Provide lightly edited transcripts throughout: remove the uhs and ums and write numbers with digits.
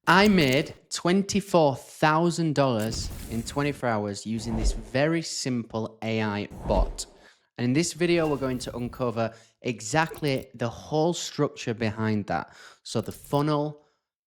I made $24,000 in 24 hours using this very simple AI bot. And in this video, we're going to uncover exactly the whole structure behind that. So the funnel,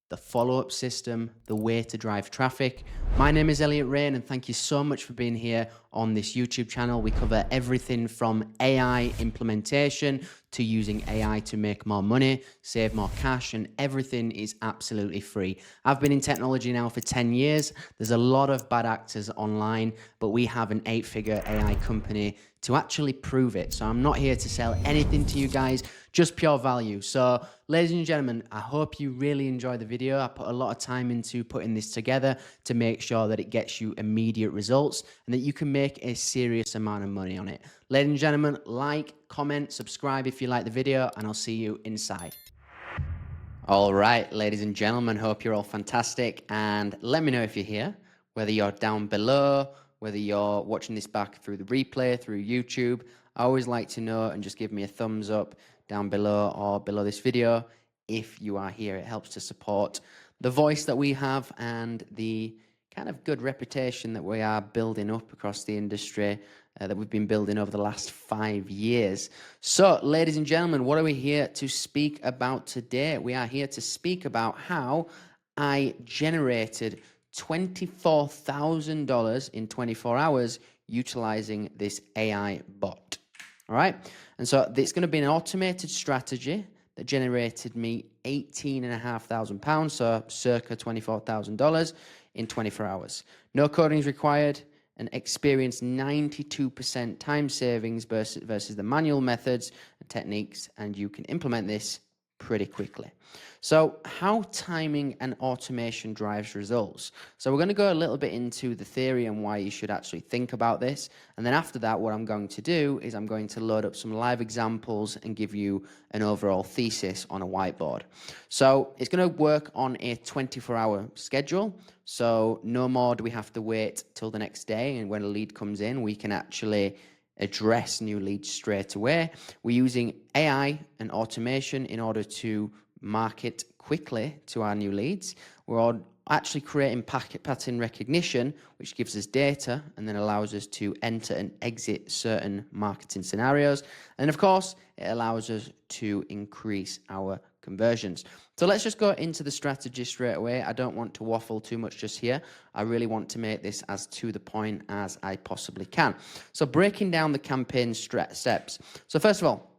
the follow-up system, the way to drive traffic. My name is Elliot Rayne, and thank you so much for being here on this YouTube channel. We cover everything from AI implementation to using AI to make more money, save more cash, and everything is absolutely free. I've been in technology now for 10 years. There's a lot of bad actors online, but we have an 8-figure AI company to actually prove it. So I'm not here to sell anything to you guys, just pure value. So ladies and gentlemen, I hope you really enjoy the video. I put a lot of time into putting this together to make sure that it gets you immediate results and that you can make a serious amount of money on it. Ladies and gentlemen, like, comment, subscribe if you like the video, and I'll see you inside. All right, ladies and gentlemen, hope you're all fantastic. And let me know if you're here, whether you're down below, whether you're watching this back through the replay, through YouTube. I always like to know, and just give me a thumbs up down below or below this video if you are here. It helps to support the voice that we have and the kind of good reputation that we are building up across the industry that we've been building over the last 5 years. So, ladies and gentlemen, what are we here to speak about today? We are here to speak about how I generated $24,000 in 24 hours utilizing this AI bot. All right. And so it's going to be an automated strategy that generated me £18,500, so circa $24,000 in 24 hours. No coding is required, and experienced 92% time savings versus the manual methods and techniques, and you can implement this pretty quickly. So how timing and automation drives results. So we're going to go a little bit into the theory and why you should actually think about this. And then after that, what I'm going to do is I'm going to load up some live examples and give you an overall thesis on a whiteboard. So it's going to work on a 24-hour schedule. So no more do we have to wait till the next day, and when a lead comes in, we can actually address new leads straight away. We're using AI and automation in order to market quickly to our new leads. We're actually creating pattern recognition, which gives us data and then allows us to enter and exit certain marketing scenarios. And of course, it allows us to increase our conversions. So let's just go into the strategy straight away. I don't want to waffle too much just here. I really want to make this as to the point as I possibly can. So breaking down the campaign steps. So first of all,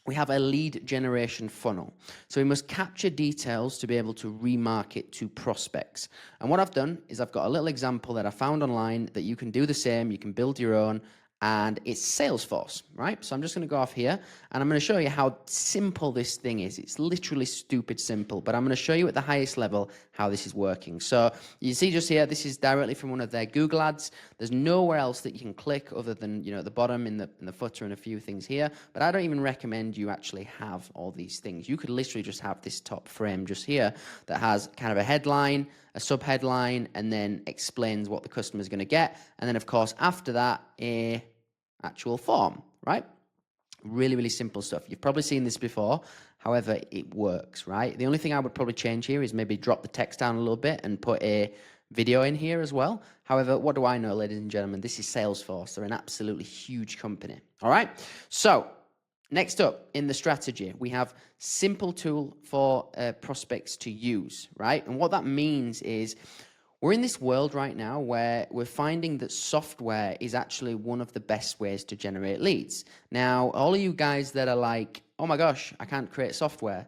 we have a lead generation funnel. So we must capture details to be able to remarket to prospects. And what I've done is I've got a little example that I found online that you can do the same, you can build your own, and it's Salesforce, right? So I'm just going to go off here and I'm going to show you how simple this thing is. It's literally stupid simple, but I'm going to show you at the highest level how this is working. So you see just here, this is directly from one of their Google ads. There's nowhere else that you can click other than, you know, at the bottom in the footer and a few things here, but I don't even recommend you actually have all these things. You could literally just have this top frame just here that has kind of a headline, a subheadline, and then explains what the customer is going to get. And then of course, after that, a actual form, right? Really, really simple stuff. You've probably seen this before. However, it works, right? The only thing I would probably change here is maybe drop the text down a little bit and put a video in here as well. However, what do I know, ladies and gentlemen? This is Salesforce. They're an absolutely huge company. All right. So next up in the strategy, we have simple tool for prospects to use, right? And what that means is we're in this world right now where we're finding that software is actually one of the best ways to generate leads. Now, all of you guys that are like, oh my gosh, I can't create software,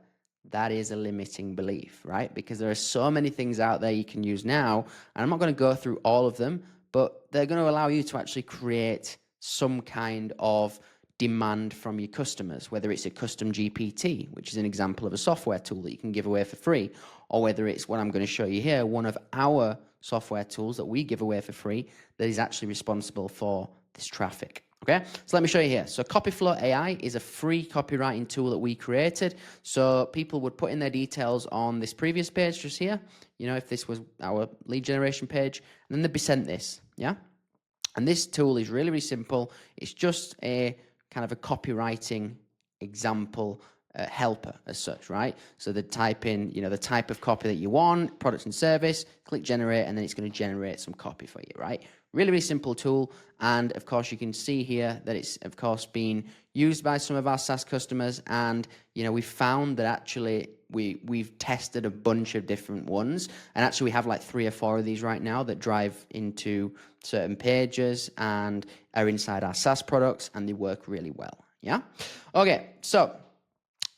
that is a limiting belief, right? Because there are so many things out there you can use now, and I'm not going to go through all of them, but they're going to allow you to actually create some kind of demand from your customers, whether it's a custom GPT, which is an example of a software tool that you can give away for free, or whether it's what I'm going to show you here, one of our software tools that we give away for free that is actually responsible for this traffic. Okay, so let me show you here. So Copyflow AI is a free copywriting tool that we created. So people would put in their details on this previous page just here, you know, if this was our lead generation page, and then they'd be sent this, yeah? And this tool is really, really simple. It's just a kind of a copywriting example helper as such, right? So they type in, the type of copy that you want, product and service, click generate, and then it's going to generate some copy for you, right? Really, really simple tool. And of course, you can see here that it's, of course, been used by some of our SaaS customers. And, we found that actually we've tested a bunch of different ones. And actually, we have like 3 or 4 of these right now that drive into certain pages and are inside our SaaS products, and they work really well. Yeah. Okay. So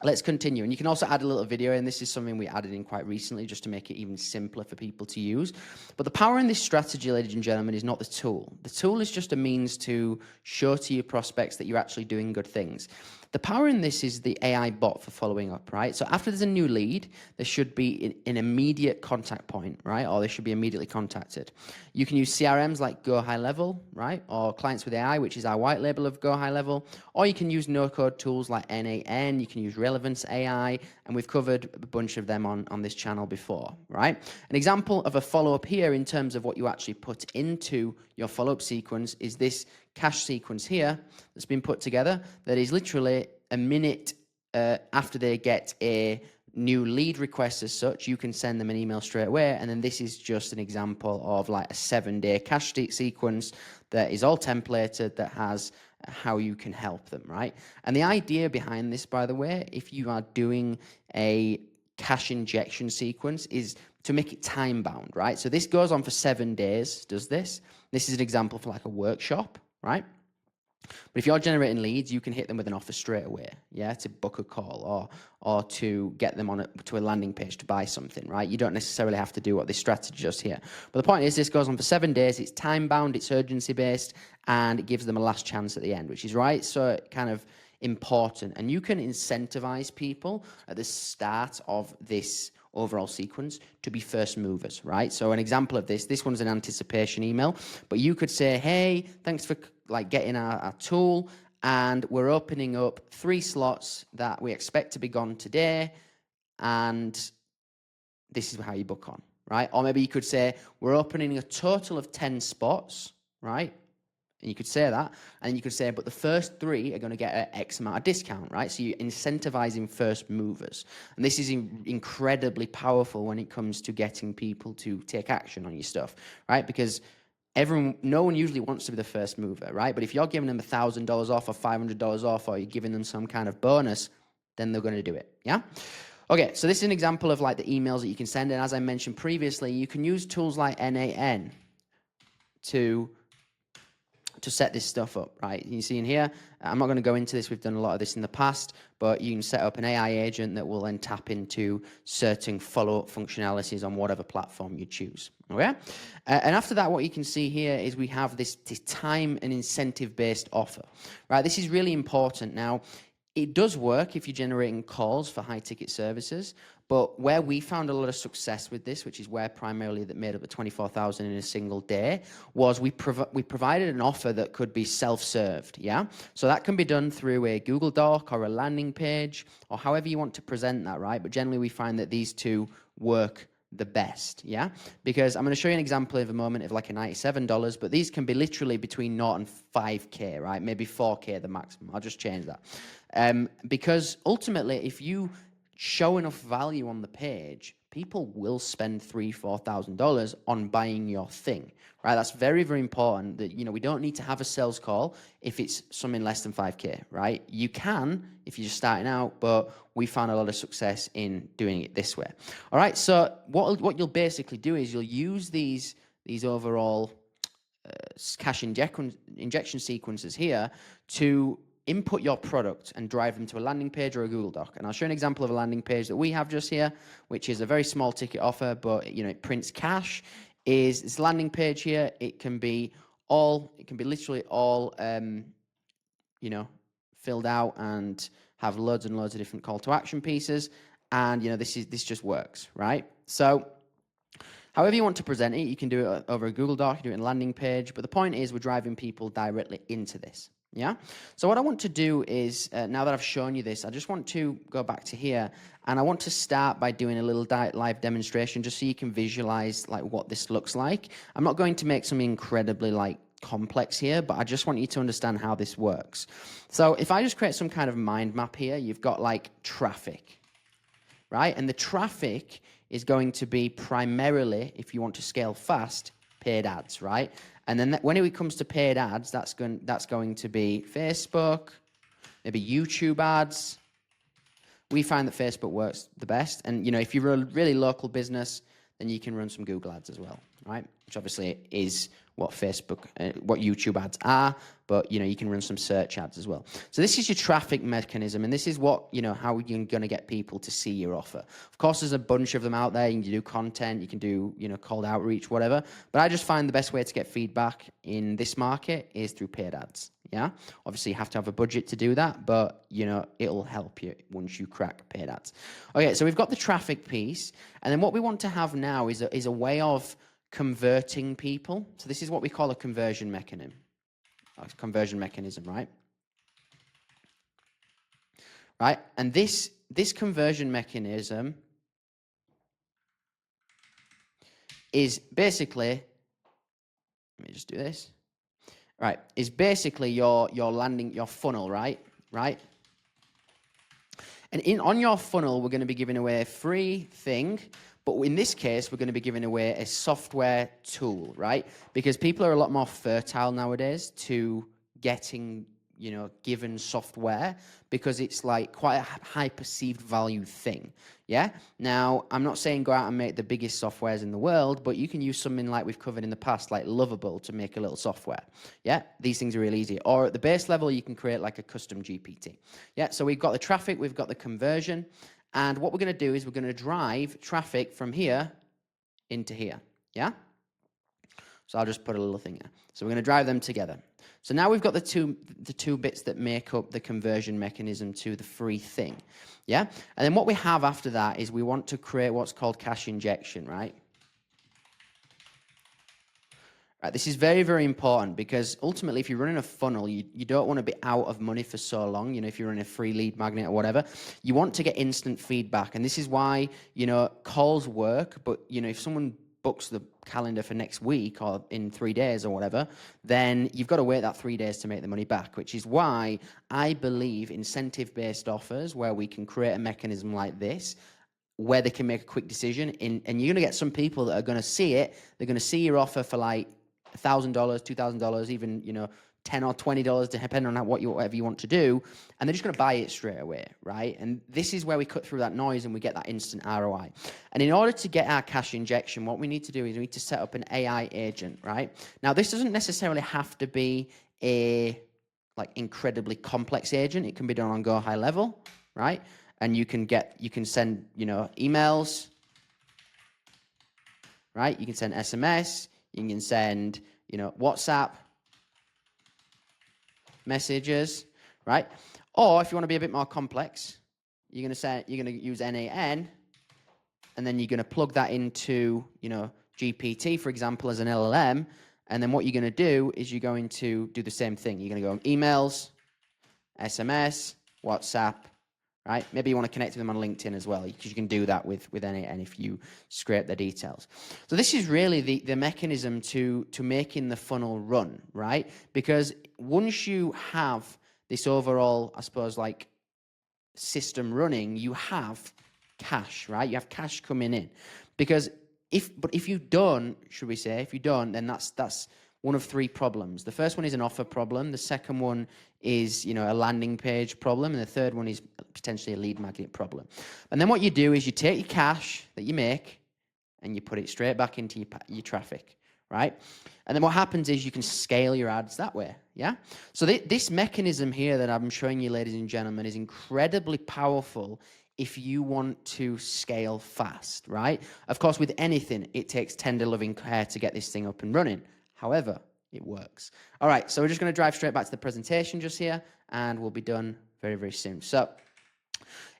let's continue. And you can also add a little video in. This is something we added in quite recently just to make it even simpler for people to use. But the power in this strategy, ladies and gentlemen, is not the tool. The tool is just a means to show to your prospects that you're actually doing good things. The power in this is the AI bot for following up, right? So after there's a new lead, there should be an immediate contact point, right? Or they should be immediately contacted. You can use CRMs like Go High Level, right? Or Clients with AI, which is our white label of Go High Level. Or you can use no-code tools like N8N. You can use Relevance AI, and we've covered a bunch of them on this channel before, right? An example of a follow-up here in terms of what you actually put into your follow-up sequence is this cache sequence here that's been put together that is literally a minute after they get a new lead request as such. You can send them an email straight away, and then this is just an example of like a 7-day cache sequence that is all templated, that has how you can help them, right? And the idea behind this, by the way, if you are doing a cache injection sequence, is to make it time bound, right? So this goes on for 7 days, does this. This is an example for like a workshop, right? But if you're generating leads, you can hit them with an offer straight away, yeah, to book a call or to get them on to a landing page to buy something, right? You don't necessarily have to do what this strategy does here. But the point is, this goes on for 7 days. It's time bound, it's urgency based, and it gives them a last chance at the end, which is right. So kind of important, and you can incentivize people at the start of this overall sequence to be first movers, right? So an example of this one's an anticipation email, but you could say, hey, thanks for like getting our tool, and we're opening up 3 slots that we expect to be gone today, and this is how you book on, right? Or maybe you could say, we're opening a total of 10 spots, right? And you could say that, and you could say, but the first 3 are going to get an X amount of discount, right? So you're incentivizing first movers. And this is incredibly powerful when it comes to getting people to take action on your stuff, right? Because no one usually wants to be the first mover, right? But if you're giving them $1,000 off or $500 off, or you're giving them some kind of bonus, then they're going to do it, yeah? Okay, so this is an example of like the emails that you can send. And as I mentioned previously, you can use tools like N8N to set this stuff up, right? You see in here, I'm not going to go into this. We've done a lot of this in the past, but you can set up an AI agent that will then tap into certain follow-up functionalities on whatever platform you choose, okay? And after that, what you can see here is we have this time and incentive-based offer, right? This is really important. Now, it does work if you're generating calls for high-ticket services, but where we found a lot of success with this, which is where primarily that made up the 24,000 in a single day, was we provided an offer that could be self-served, yeah? So that can be done through a Google Doc or a landing page, or however you want to present that, right? But generally we find that these two work the best, yeah? Because I'm going to show you an example of a moment of like a $97, but these can be literally between 0 and 5K, right? Maybe 4K the maximum. I'll just change that. Because ultimately, if you show enough value on the page, people will spend $3,000-$4,000 on buying your thing, right? That's very, very important that, we don't need to have a sales call if it's something less than 5K, right? You can if you're just starting out, but we found a lot of success in doing it this way. All right, so what you'll basically do is you'll use these overall cache injection sequences here to input your product and drive them to a landing page or a Google Doc. And I'll show an example of a landing page that we have just here, which is a very small ticket offer, but it prints cash. Is this landing page here? It can be literally all filled out and have loads and loads of different call to action pieces. And this just works, right? So however you want to present it, you can do it over a Google Doc, you can do it in a landing page, but the point is we're driving people directly into this, yeah? So what I want to do is, now that I've shown you this, I just want to go back to here, and I want to start by doing a little live demonstration just so you can visualize like what this looks like. I'm not going to make something incredibly like complex here, but I just want you to understand how this works. So if I just create some kind of mind map here, you've got like traffic, right? And the traffic is going to be primarily, if you want to scale fast, paid ads, right? And then when it comes to paid ads, that's going to be Facebook, maybe YouTube ads. We find that Facebook works the best. And, you know, if you're a really local business, then you can run some Google ads as well, right? Which obviously is what Facebook, what YouTube ads are, but, you know, you can run some search ads as well. So this is your traffic mechanism, and this is what, you know, how you're going to get people to see your offer. Of course, there's a bunch of them out there. You can do content, you can do, you know, cold outreach, whatever. But I just find the best way to get feedback in this market is through paid ads. Yeah, obviously you have to have a budget to do that, but you know it'll help you once you crack paid ads. Okay, so we've got the traffic piece, and then what we want to have now is a way of converting people. So this is what we call a conversion mechanism. Right? Right, and this conversion mechanism is basically. Let me just do this. Right, is basically your landing, your funnel, right? Right? And on your funnel, we're going to be giving away a free thing, but in this case, we're going to be giving away a software tool, right? Because people are a lot more fertile nowadays to getting, you know, given software because it's like quite a high perceived value thing. Yeah. Now, I'm not saying go out and make the biggest softwares in the world, but you can use something like we've covered in the past, like Lovable, to make a little software. Yeah. These things are really easy. Or at the base level, you can create like a custom GPT. Yeah. So we've got the traffic, we've got the conversion. And what we're going to do is we're going to drive traffic from here into here. Yeah. So I'll just put a little thing here. So we're going to drive them together. So now we've got the two bits that make up the conversion mechanism to the free thing. Yeah? And then what we have after that is we want to create what's called cash injection, right? Right, this is very, very important because ultimately if you're running a funnel, you don't want to be out of money for so long. You know, if you're in a free lead magnet or whatever, you want to get instant feedback. And this is why, you know, calls work. But, you know, if someone books the calendar for next week or in 3 days or whatever, then you've got to wait that 3 days to make the money back, which is why I believe incentive-based offers where we can create a mechanism like this where they can make a quick decision. And you're going to get some people that are going to see it. They're going to see your offer for like $1,000, $2,000, even, you know, $10 or $20, depending on whatever you want to do, and they're just going to buy it straight away, right? And this is where we cut through that noise and we get that instant ROI. And in order to get our cash injection, what we need to do is we need to set up an AI agent, right? Now, this doesn't necessarily have to be a like incredibly complex agent. It can be done on Go high level, right? And you can send, you know, emails, right? You can send SMS, you can send, you know, WhatsApp messages, right? Or if you want to be a bit more complex, you're going to use NAN, and then you're going to plug that into, you know, GPT, for example, as an LLM. And then what you're going to do is you're going to do the same thing. You're going to go on emails, SMS, WhatsApp, right? Maybe you want to connect with them on LinkedIn as well, because you can do that with NAN if you scrape the details. So this is really the mechanism to making the funnel run, right? Because once you have this overall, I suppose, like system running, you have cash, right? You have cash coming in. Because if you don't, should we say, if you don't, then that's one of three problems. The first one is an offer problem. The second one is, you know, a landing page problem. And the third one is potentially a lead magnet problem. And then what you do is you take your cash that you make and you put it straight back into your traffic, right? And then what happens is you can scale your ads that way, yeah? So this mechanism here that I'm showing you, ladies and gentlemen, is incredibly powerful if you want to scale fast, right? Of course, with anything, it takes tender loving care to get this thing up and running. However, it works. All right, so we're just going to drive straight back to the presentation just here, and we'll be done very, very soon. So,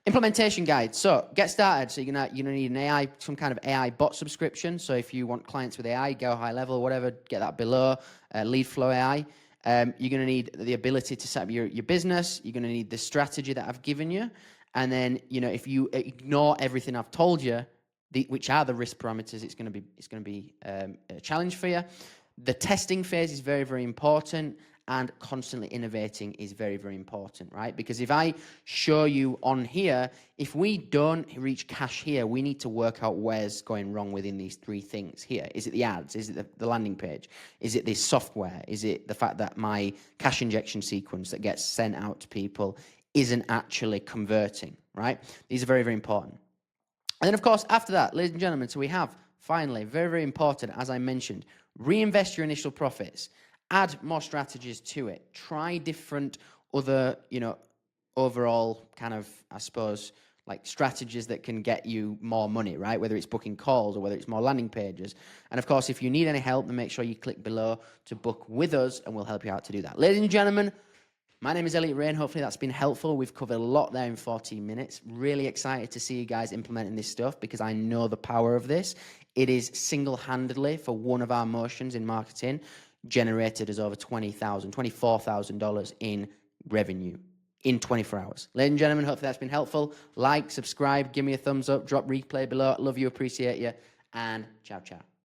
implementation guide. So, get started. So, you're gonna need an AI, some kind of AI bot subscription. So, if you want clients with AI, go high level or whatever, get that below. Lead flow AI. You're going to need the ability to set up your business. You're going to need the strategy that I've given you. And then, you know, if you ignore everything I've told you, which are the risk parameters, it's going to be a challenge for you. The testing phase is very, very important, and constantly innovating is very, very important, right? Because if I show you on here, if we don't reach cash here, we need to work out where's going wrong within these three things here. Is it the ads? Is it the landing page? Is it this software? Is it the fact that my cash injection sequence that gets sent out to people isn't actually converting, right? These are very, very important. And then, of course, after that, ladies and gentlemen, so we have, finally, very, very important, as I mentioned, reinvest your initial profits, add more strategies to it, try different other, overall kind of, I suppose, like strategies that can get you more money, right? Whether it's booking calls or whether it's more landing pages. And of course, if you need any help, then make sure you click below to book with us and we'll help you out to do that. Ladies and gentlemen, my name is Elliot Rayne. Hopefully that's been helpful. We've covered a lot there in 14 minutes. Really excited to see you guys implementing this stuff because I know the power of this. It is single-handedly, for one of our motions in marketing, generated us over $24,000 in revenue in 24 hours. Ladies and gentlemen, hopefully that's been helpful. Like, subscribe, give me a thumbs up, drop replay below. Love you, appreciate you, and ciao, ciao.